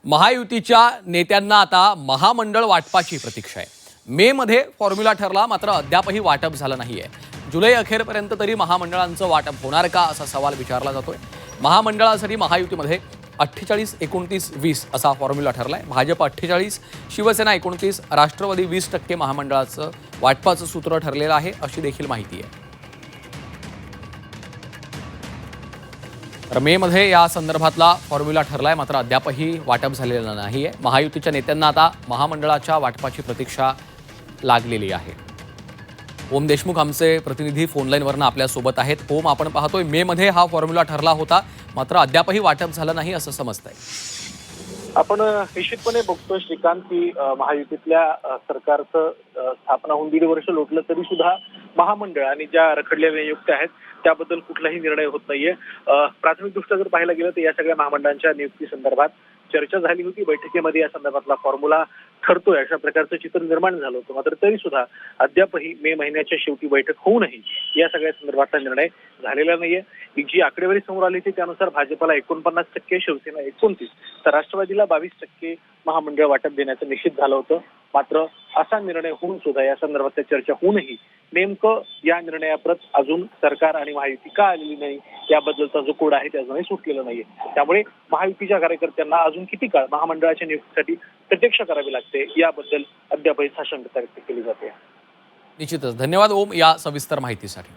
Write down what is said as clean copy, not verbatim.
महायुतीच्या नेत्यांना आता महामंडळ वाटपाची प्रतीक्षा आहे। मे मध्ये फॉर्म्युला ठरला, मात्र अद्यापही वाटप झालं नाहीये। जुलै अखेरपर्यंत तरी महामंडळांचं वाटप होणार का असा सवाल विचारला जातोय। महामंडळासाठी महायुतीमध्ये 48, 29, 20 असा फॉर्म्युला ठरलाय। भाजप 48, शिवसेना 29, राष्ट्रवादी 20% महामंडळाचं वाटपाचं सूत्र ठरलेलं आहे, अशी देखील माहिती आहे। तर मे मध्ये या संदर्भातला फॉर्म्युला ठरलाय, मात्र अद्यापही वाटप झालेलं नाहीये। महायुतीच्या नेत्यांना आता महामंडळाच्या वाटपाची प्रतीक्षा लागलेली आहे। ओम देशमुख आमचे प्रतिनिधी फोनलाईनवरनं आपल्या सोबत आहेत। ओम, आपण पाहतोय मे मध्ये हा फॉर्म्युला ठरला होता, मात्र अद्यापही वाटप झालं नाही असं समजतंय। आपण निश्चितपणे बघतोय श्रीकांत की महायुतीतल्या सरकारचं स्थापना होऊन 1.5 वर्ष लोटलं तरी सुद्धा महामंडळ आणि ज्या रखडलेल्या नियुक्त्या आहेत त्याबद्दल कुठलाही निर्णय होत नाहीये। प्राथमिकदृष्ट्या जर पाहायला गेलं तर या सगळ्या महामंडळांच्या नियुक्ती संदर्भात चर्चा झाली होती। बैठकीमध्ये या संदर्भातला फॉर्म्युला ठरतोय अशा प्रकारचं चित्र निर्माण झालं होतं, मात्र तरी सुद्धा अद्यापही मे महिन्याच्या शेवटी बैठक होऊनही या सगळ्या संदर्भातला निर्णय झालेला नाहीये। जी आकडेवारी समोर आली होती त्यानुसार भाजपला 49%, शिवसेना 29, तर राष्ट्रवादीला 22% महामंडळ वाटप देण्याचं निश्चित झालं होतं। मात्र असा निर्णय होऊन सुद्धा या संदर्भातल्या चर्चा होऊनही नेमकं या निर्णयाप्रत अजून सरकार आणि महायुती का आलेली नाही याबद्दलचा जो कोड आहे ते अजूनही सुटलेला नाहीये। त्यामुळे महायुतीच्या कार्यकर्त्यांना अजून किती काळ महामंडळाच्या नियुक्तीसाठी प्रतीक्षा करावी लागते याबद्दल अद्यापही साशंकता व्यक्त केली जाते। निश्चितच धन्यवाद ओम या सविस्तर माहितीसाठी।